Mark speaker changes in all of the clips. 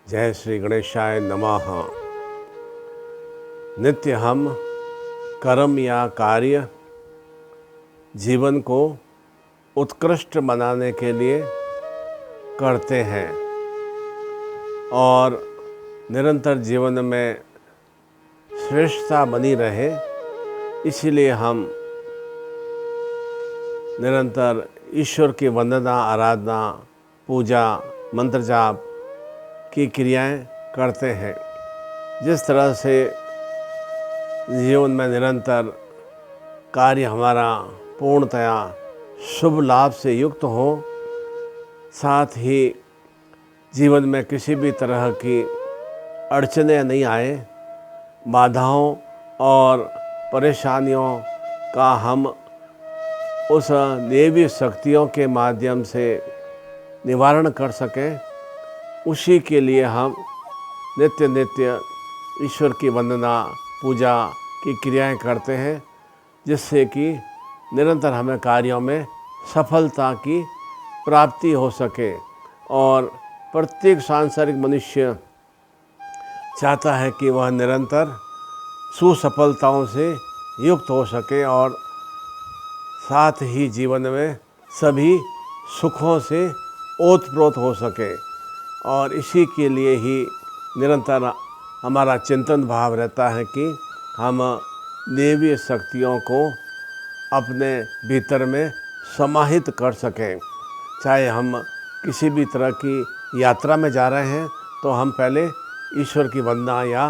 Speaker 1: जय श्री गणेशाय नमः। नित्य हम कर्म या कार्य जीवन को उत्कृष्ट बनाने के लिए करते हैं और निरंतर जीवन में श्रेष्ठता बनी रहे, इसलिए हम निरंतर ईश्वर की वंदना, आराधना, पूजा, मंत्र जाप की क्रियाएं करते हैं। जिस तरह से जीवन में निरंतर कार्य हमारा पूर्णतया शुभ लाभ से युक्त हो, साथ ही जीवन में किसी भी तरह की अड़चनें नहीं आए, बाधाओं और परेशानियों का हम उस देवी शक्तियों के माध्यम से निवारण कर सकें, उसी के लिए हम नित्य नित्य ईश्वर की वंदना, पूजा की क्रियाएं करते हैं, जिससे कि निरंतर हमें कार्यों में सफलता की प्राप्ति हो सके। और प्रत्येक सांसारिक मनुष्य चाहता है कि वह निरंतर सुसफलताओं से युक्त हो सके और साथ ही जीवन में सभी सुखों से ओतप्रोत हो सके। और इसी के लिए ही निरंतर हमारा चिंतन भाव रहता है कि हम देवीय शक्तियों को अपने भीतर में समाहित कर सकें। चाहे हम किसी भी तरह की यात्रा में जा रहे हैं तो हम पहले ईश्वर की वंदना या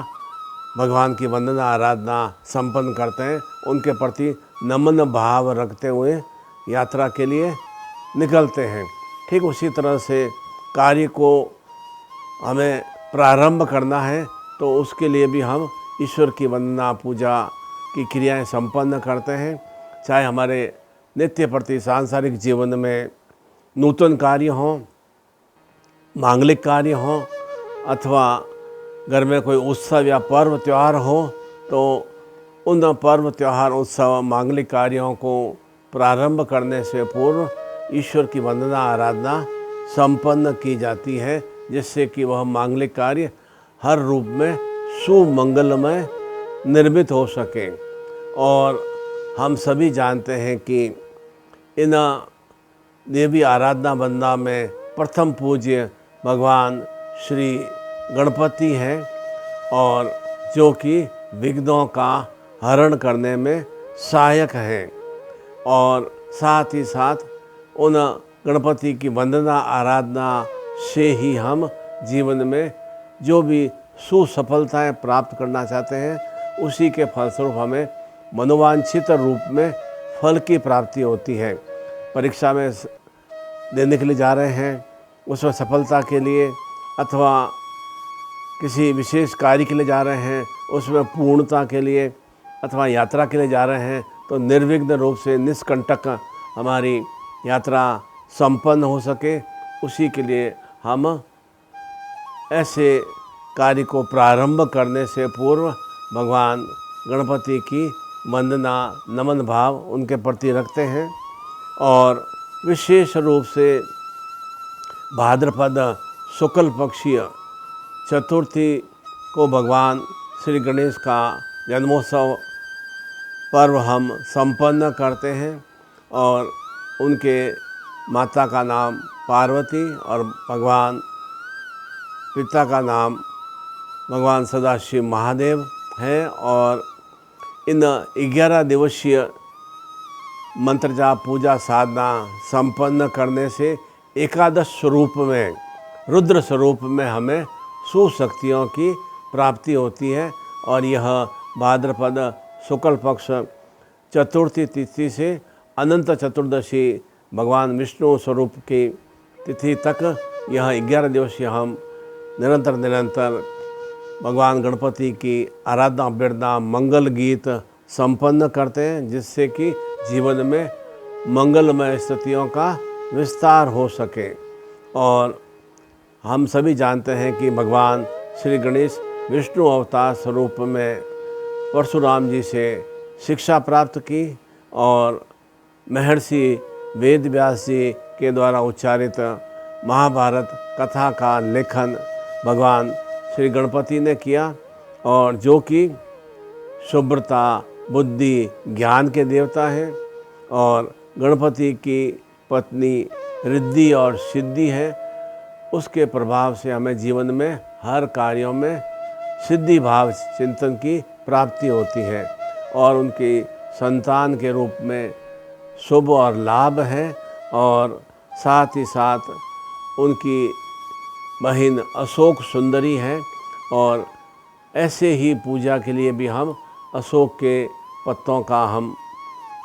Speaker 1: भगवान की वंदना, आराधना संपन्न करते हैं, उनके प्रति नमन भाव रखते हुए यात्रा के लिए निकलते हैं। ठीक उसी तरह से कार्य को हमें प्रारंभ करना है तो उसके लिए भी हम ईश्वर की वंदना, पूजा की क्रियाएं संपन्न करते हैं। चाहे हमारे नित्य प्रति सांसारिक जीवन में नूतन कार्य हों, मांगलिक कार्य हों, अथवा घर में कोई उत्सव या पर्व त्यौहार हो, तो उन पर्व त्यौहार, उत्सव, मांगलिक कार्यों को प्रारंभ करने से पूर्व ईश्वर की वंदना, आराधना संपन्न की जाती है, जिससे कि वह मांगलिक कार्य हर रूप में सुमंगलमय निर्मित हो सके। और हम सभी जानते हैं कि इन देवी आराधना वंदना में प्रथम पूज्य भगवान श्री गणपति हैं, और जो कि विघ्नों का हरण करने में सहायक हैं। और साथ ही साथ उन गणपति की वंदना, आराधना से ही हम जीवन में जो भी सुसफलताएं प्राप्त करना चाहते हैं, उसी के फलस्वरूप हमें मनोवांछित रूप में फल की प्राप्ति होती है। परीक्षा में देने के लिए जा रहे हैं, उसमें सफलता के लिए, अथवा किसी विशेष कार्य के लिए जा रहे हैं, उसमें पूर्णता के लिए, अथवा यात्रा के लिए जा रहे हैं, तो निर्विघ्न रूप से निष्कंटक हमारी यात्रा संपन्न हो सके, उसी के लिए हम ऐसे कार्य को प्रारंभ करने से पूर्व भगवान गणपति की वंदना, नमन भाव उनके प्रति रखते हैं। और विशेष रूप से भाद्रपद शुक्ल पक्षीय चतुर्थी को भगवान श्री गणेश का जन्मोत्सव पर्व हम संपन्न करते हैं, और उनके माता का नाम पार्वती और भगवान पिता का नाम भगवान सदाशिव महादेव है। और इन 11 दिवसीय मंत्र जाप, पूजा, साधना संपन्न करने से एकादश स्वरूप में, रुद्र स्वरूप में हमें सुशक्तियों की प्राप्ति होती है। और यह भाद्रपद शुक्ल पक्ष चतुर्थी तिथि से अनंत चतुर्दशी भगवान विष्णु स्वरूप की तिथि तक यह 11 दिवसीय हम निरंतर भगवान गणपति की आराधना, अभ्यर्थना, मंगल गीत संपन्न करते हैं, जिससे कि जीवन में मंगलमय स्थितियों का विस्तार हो सके। और हम सभी जानते हैं कि भगवान श्री गणेश विष्णु अवतार स्वरूप में परशुराम जी से शिक्षा प्राप्त की, और महर्षि वेद व्यास जी के द्वारा उच्चारित महाभारत कथा का लेखन भगवान श्री गणपति ने किया, और जो कि शुभ्रता, बुद्धि, ज्ञान के देवता हैं, और गणपति की पत्नी रिद्धि और सिद्धि है। उसके प्रभाव से हमें जीवन में हर कार्यों में सिद्धि भाव चिंतन की प्राप्ति होती है, और उनकी संतान के रूप में शुभ और लाभ है। और साथ ही साथ उनकी बहन अशोक सुंदरी है, और ऐसे ही पूजा के लिए भी हम अशोक के पत्तों का हम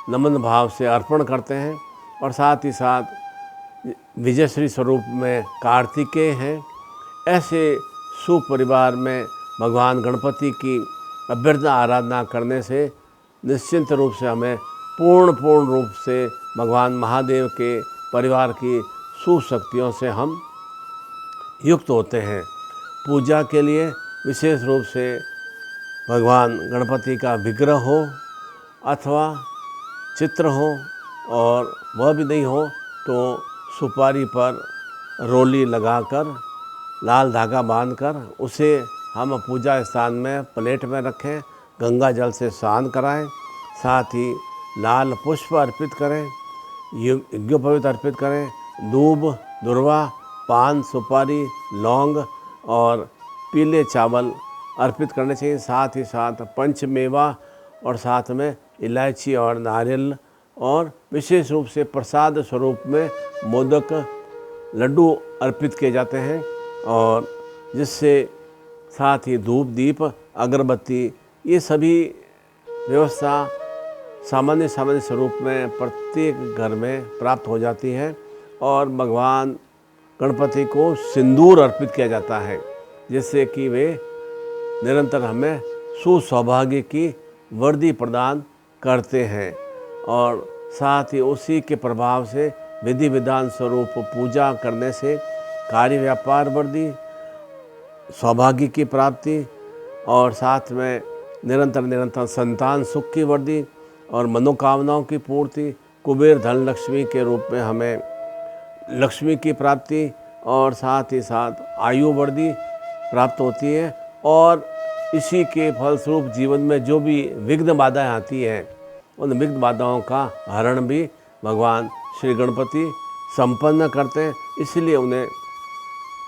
Speaker 1: नमन भाव से अर्पण करते हैं। और साथ ही साथ विजयश्री स्वरूप में कार्तिकेय हैं। ऐसे सुपरिवार में भगवान गणपति की अभ्यर्थना आराधना करने से निश्चिंत रूप से हमें पूर्ण रूप से भगवान महादेव के परिवार की सुशक्तियों से हम युक्त होते हैं। पूजा के लिए विशेष रूप से भगवान गणपति का विग्रह हो अथवा चित्र हो, और वह भी नहीं हो तो सुपारी पर रोली लगाकर लाल धागा बांधकर उसे हम पूजा स्थान में प्लेट में रखें, गंगा जल से स्नान कराएं, साथ ही लाल पुष्प अर्पित करें, यज्ञोपवीत अर्पित करें, दूब, दुर्वा, पान, सुपारी, लौंग और पीले चावल अर्पित करने चाहिए। साथ ही साथ पंचमेवा और साथ में इलायची और नारियल, और विशेष रूप से प्रसाद स्वरूप में मोदक, लड्डू अर्पित किए जाते हैं, और जिससे साथ ही धूप, दीप, अगरबत्ती, ये सभी व्यवस्था सामान्य स्वरूप में प्रत्येक घर में प्राप्त हो जाती है। और भगवान गणपति को सिंदूर अर्पित किया जाता है, जिससे कि वे निरंतर हमें सुसौभाग्य की वर्दी प्रदान करते हैं। और साथ ही उसी के प्रभाव से विधि विधान स्वरूप पूजा करने से कार्य व्यापार वृद्धि, सौभाग्य की प्राप्ति, और साथ में निरंतर संतान सुख की वृद्धि और मनोकामनाओं की पूर्ति, कुबेर धन लक्ष्मी के रूप में हमें लक्ष्मी की प्राप्ति, और साथ ही साथ आयु वृद्धि प्राप्त होती है। और इसी के फलस्वरूप जीवन में जो भी विघ्न बाधाएँ आती हैं, उन विघ्न बाधाओं का हरण भी भगवान श्री गणपति संपन्न करते हैं, इसलिए उन्हें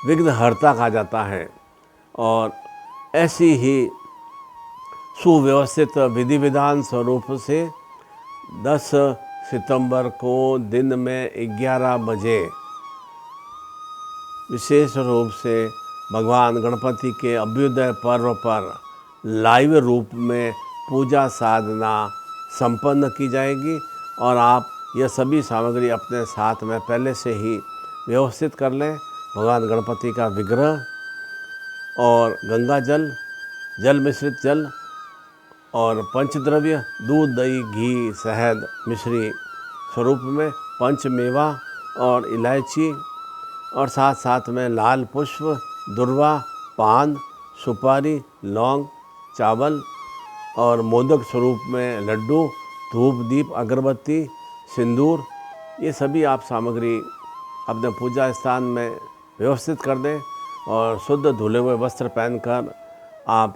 Speaker 1: विघ्नहर्ता कहा जाता है। और ऐसी ही सुव्यवस्थित विधि विधान स्वरूप से 10 सितंबर को दिन में 11 बजे विशेष रूप से भगवान गणपति के अभ्युदय पर्व पर लाइव रूप में पूजा साधना संपन्न की जाएगी। और आप यह सभी सामग्री अपने साथ में पहले से ही व्यवस्थित कर लें। भगवान गणपति का विग्रह और गंगा जल, जल मिश्रित जल और पंचद्रव्य, दूध, दही, घी, शहद, मिश्री स्वरूप में, पंचमेवा और इलायची, और साथ साथ में लाल पुष्प, दुर्वा, पान, सुपारी, लौंग, चावल और मोदक स्वरूप में लड्डू, धूप, दीप, अगरबत्ती, सिंदूर, ये सभी आप सामग्री अपने पूजा स्थान में व्यवस्थित कर दें। और शुद्ध धुले हुए वस्त्र पहनकर आप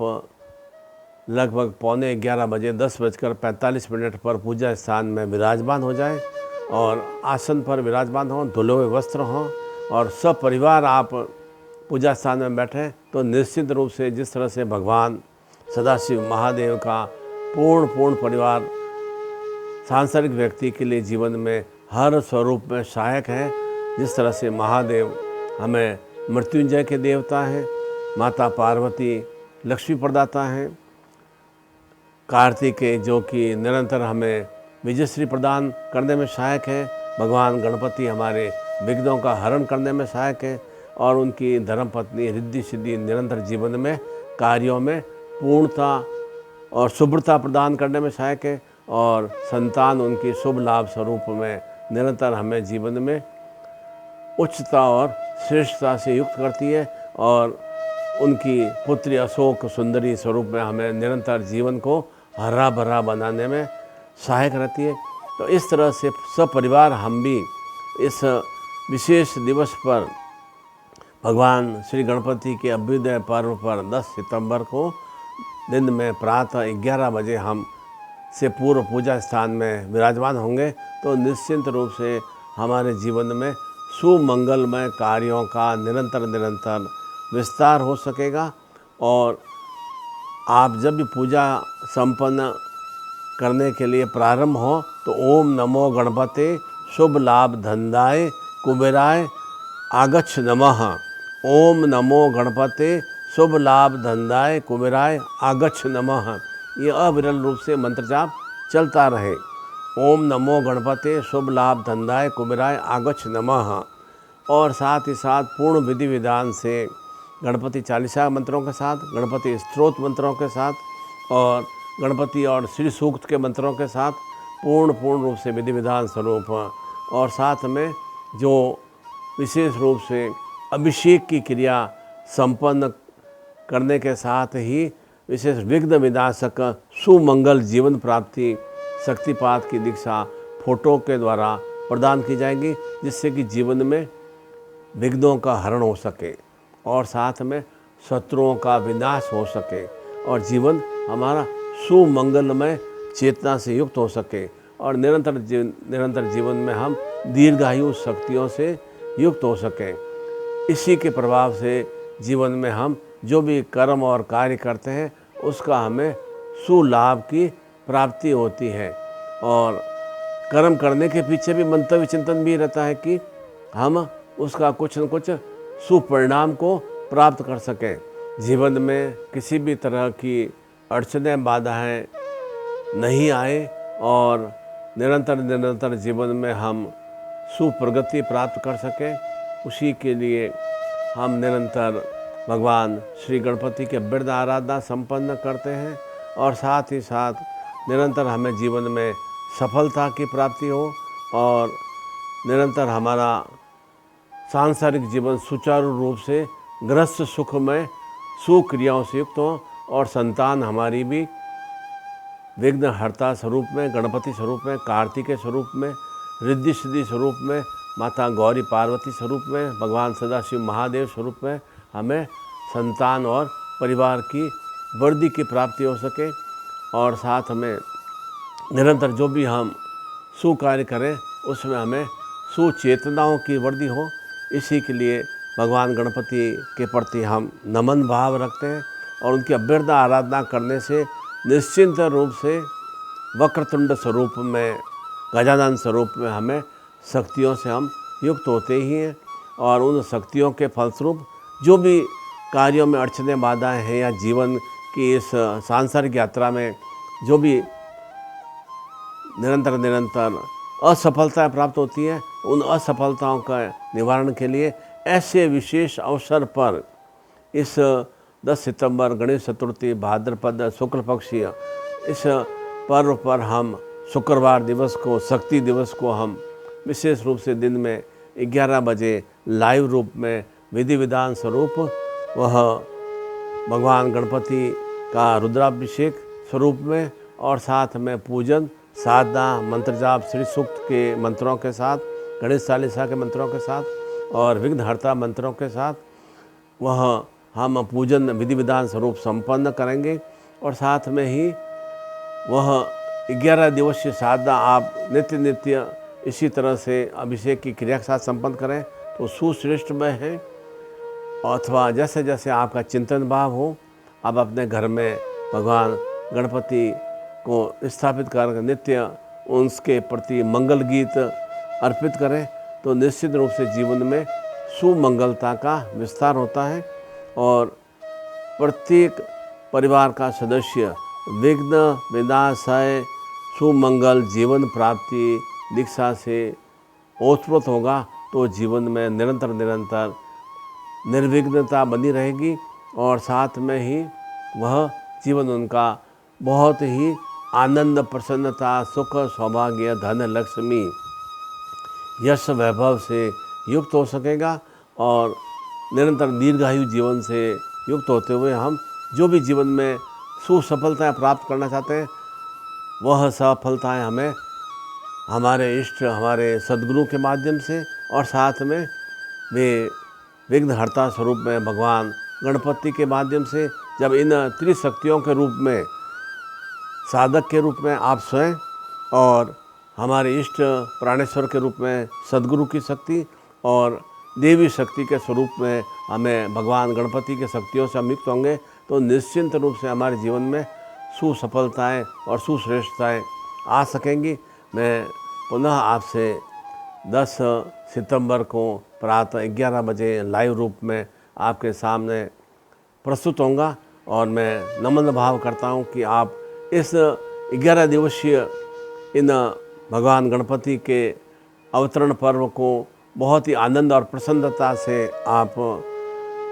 Speaker 1: लगभग 11:15 बजे 10:45 पर पूजा स्थान में विराजमान हो जाएं, और आसन पर विराजमान हों, धुले हुए वस्त्र हों, और सब परिवार आप पूजा स्थान में बैठें, तो निश्चित रूप से जिस तरह से भगवान सदाशिव महादेव का पूर्ण परिवार सांसारिक व्यक्ति के लिए जीवन में हर स्वरूप में सहायक है, जिस तरह से महादेव हमें मृत्युंजय के देवता हैं, माता पार्वती लक्ष्मी प्रदाता हैं, कार्तिकेय जो कि निरंतर हमें विजयश्री प्रदान करने में सहायक है, भगवान गणपति हमारे विघ्नों का हरण करने में सहायक है, और उनकी धर्मपत्नी रिद्धि सिद्धि निरंतर जीवन में कार्यों में पूर्णता और शुभ्रता प्रदान करने में सहायक है, और संतान उनकी शुभ लाभ स्वरूप में निरंतर हमें जीवन में उच्चता और श्रेष्ठता से युक्त करती है, और उनकी पुत्री अशोक सुंदरी स्वरूप में हमें निरंतर जीवन को हरा भरा बनाने में सहायक रहती है। तो इस तरह से सब परिवार हम भी इस विशेष दिवस पर भगवान श्री गणपति के अभ्युदय पर्व पर 10 सितंबर को दिन में प्रातः 11 बजे हम से पूर्व पूजा स्थान में विराजमान होंगे तो निश्चिंत रूप से हमारे जीवन में सुमंगलमय कार्यों का निरंतर विस्तार हो सकेगा। और आप जब भी पूजा संपन्न करने के लिए प्रारंभ हो तो ओम नमो गणपते शुभ लाभ धंधाय कुबेराय आगच्छ नमः। ओम नमो गणपते शुभ लाभ धंधाय कुबेराय आगच्छ नमः। ये अविरल रूप से मंत्र जाप चलता रहे। ओम नमो गणपते शुभ लाभ धंधाय कुबेराय आगच्छ नमः। और साथ ही साथ पूर्ण विधि विधान से गणपति चालीसा मंत्रों के साथ, गणपति स्तोत्र मंत्रों के साथ और गणपति और श्री सूक्त के मंत्रों के साथ पूर्ण रूप से विधि विधान स्वरूप और साथ में जो विशेष रूप से अभिषेक की क्रिया संपन्न करने के साथ ही विशेष विघ्न विनाशक सुमंगल जीवन प्राप्ति शक्तिपात की दीक्षा फोटो के द्वारा प्रदान की जाएगी, जिससे कि जीवन में विघ्नों का हरण हो सके और साथ में शत्रुओं का विनाश हो सके और जीवन हमारा सुमंगलमय चेतना से युक्त हो सके और निरंतर जीवन में हम दीर्घायु शक्तियों से युक्त हो सकें। इसी के प्रभाव से जीवन में हम जो भी कर्म और कार्य करते हैं उसका हमें सुलाभ की प्राप्ति होती है। और कर्म करने के पीछे भी मंतव्य चिंतन भी रहता है कि हम उसका कुछ न कुछ सुपरिणाम को प्राप्त कर सकें। जीवन में किसी भी तरह की अड़चनें बाधाएं नहीं आए और निरंतर जीवन में हम सुप्रगति प्राप्त कर सकें, उसी के लिए हम निरंतर भगवान श्री गणपति के बिरद आराधना संपन्न करते हैं और साथ ही साथ निरंतर हमें जीवन में सफलता की प्राप्ति हो और निरंतर हमारा सांसारिक जीवन सुचारू रूप से गृहस्थ सुखमय सुक्रियाओं से युक्त हो और संतान हमारी भी विघ्नहर्ता स्वरूप में, गणपति स्वरूप में, कार्तिकेय स्वरूप में, रिद्धि सिद्धि स्वरूप में, माता गौरी पार्वती स्वरूप में, भगवान सदाशिव महादेव स्वरूप में हमें संतान और परिवार की वृद्धि की प्राप्ति हो सके और साथ में निरंतर जो भी हम सुकार्य करें उसमें हमें सुचेतनाओं की वृद्धि हो। इसी के लिए भगवान गणपति के प्रति हम नमन भाव रखते हैं और उनकी अभ्यर्थ आराधना करने से निश्चिंत रूप से वक्रतुंड स्वरूप में, गजानन स्वरूप में हमें शक्तियों से हम युक्त होते ही हैं और उन शक्तियों के फलस्वरूप जो भी कार्यों में अड़चनें बाधाएं हैं या जीवन की इस सांसारिक यात्रा में जो भी निरंतर असफलताएं प्राप्त होती हैं, उन असफलताओं का निवारण के लिए ऐसे विशेष अवसर पर इस 10 सितंबर गणेश चतुर्थी भाद्रपद शुक्ल पक्षीय इस पर्व पर हम शुक्रवार दिवस को, शक्ति दिवस को हम विशेष रूप से दिन में 11 बजे लाइव रूप में विधि विधान स्वरूप वह भगवान गणपति का रुद्राभिषेक स्वरूप में और साथ में पूजन, साधना, मंत्र जाप, श्री सूक्त के मंत्रों के साथ, गणेश चालीसा के मंत्रों के साथ और विघ्नहर्ता मंत्रों के साथ वह हम पूजन विधि विधान स्वरूप संपन्न करेंगे। और साथ में ही वह 11 दिवसीय साधना आप नित्य इसी तरह से अभिषेक की क्रिया के साथ संपन्न करें तो सुश्रेष्ठ में है। अथवा जैसे जैसे आपका चिंतन भाव हो, आप अपने घर में भगवान गणपति को स्थापित कर नित्य उनके प्रति मंगल गीत अर्पित करें तो निश्चित रूप से जीवन में सुमंगलता का विस्तार होता है और प्रत्येक परिवार का सदस्य विघ्न विनाशाय सुमंगल जीवन प्राप्ति दीक्षा से ओतप्रोत होगा तो जीवन में निरंतर निर्विघ्नता बनी रहेगी और साथ में ही वह जीवन उनका बहुत ही आनंद, प्रसन्नता, सुख, सौभाग्य, धन, लक्ष्मी, यश, वैभव से युक्त हो सकेगा और निरंतर दीर्घायु जीवन से युक्त होते हुए हम जो भी जीवन में सुसफलताएं प्राप्त करना चाहते हैं वह सफलताएं हमें हमारे इष्ट, हमारे सद्गुरु के माध्यम से और साथ में वे विघ्नहर्ता स्वरूप में भगवान गणपति के माध्यम से जब इन त्रिशक्तियों के रूप में, साधक के रूप में आप स्वयं और हमारे इष्ट प्राणेश्वर के रूप में सद्गुरु की शक्ति और देवी शक्ति के स्वरूप में हमें भगवान गणपति के शक्तियों से हम युक्त होंगे तो निश्चिंत रूप से हमारे जीवन में सुसफलताएं और सुश्रेष्ठताएं आ सकेंगी। मैं पुनः आपसे 10 सितंबर को प्रातः 11 बजे लाइव रूप में आपके सामने प्रस्तुत होऊंगा और मैं नम्र भाव करता हूं कि आप इस 11 दिवसीय इन भगवान गणपति के अवतरण पर्व को बहुत ही आनंद और प्रसन्नता से आप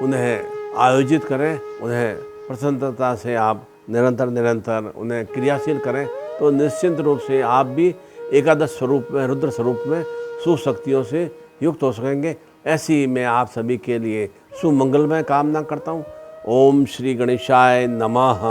Speaker 1: उन्हें आयोजित करें, उन्हें प्रसन्नता से आप निरंतर उन्हें क्रियाशील करें तो निश्चित रूप से आप भी एकादश स्वरूप में, रुद्र स्वरूप में सुशक्तियों से युक्त हो सकेंगे। ऐसी मैं आप सभी के लिए सुमंगलमय कामना करता हूँ। ओम श्री गणेशाय नमः।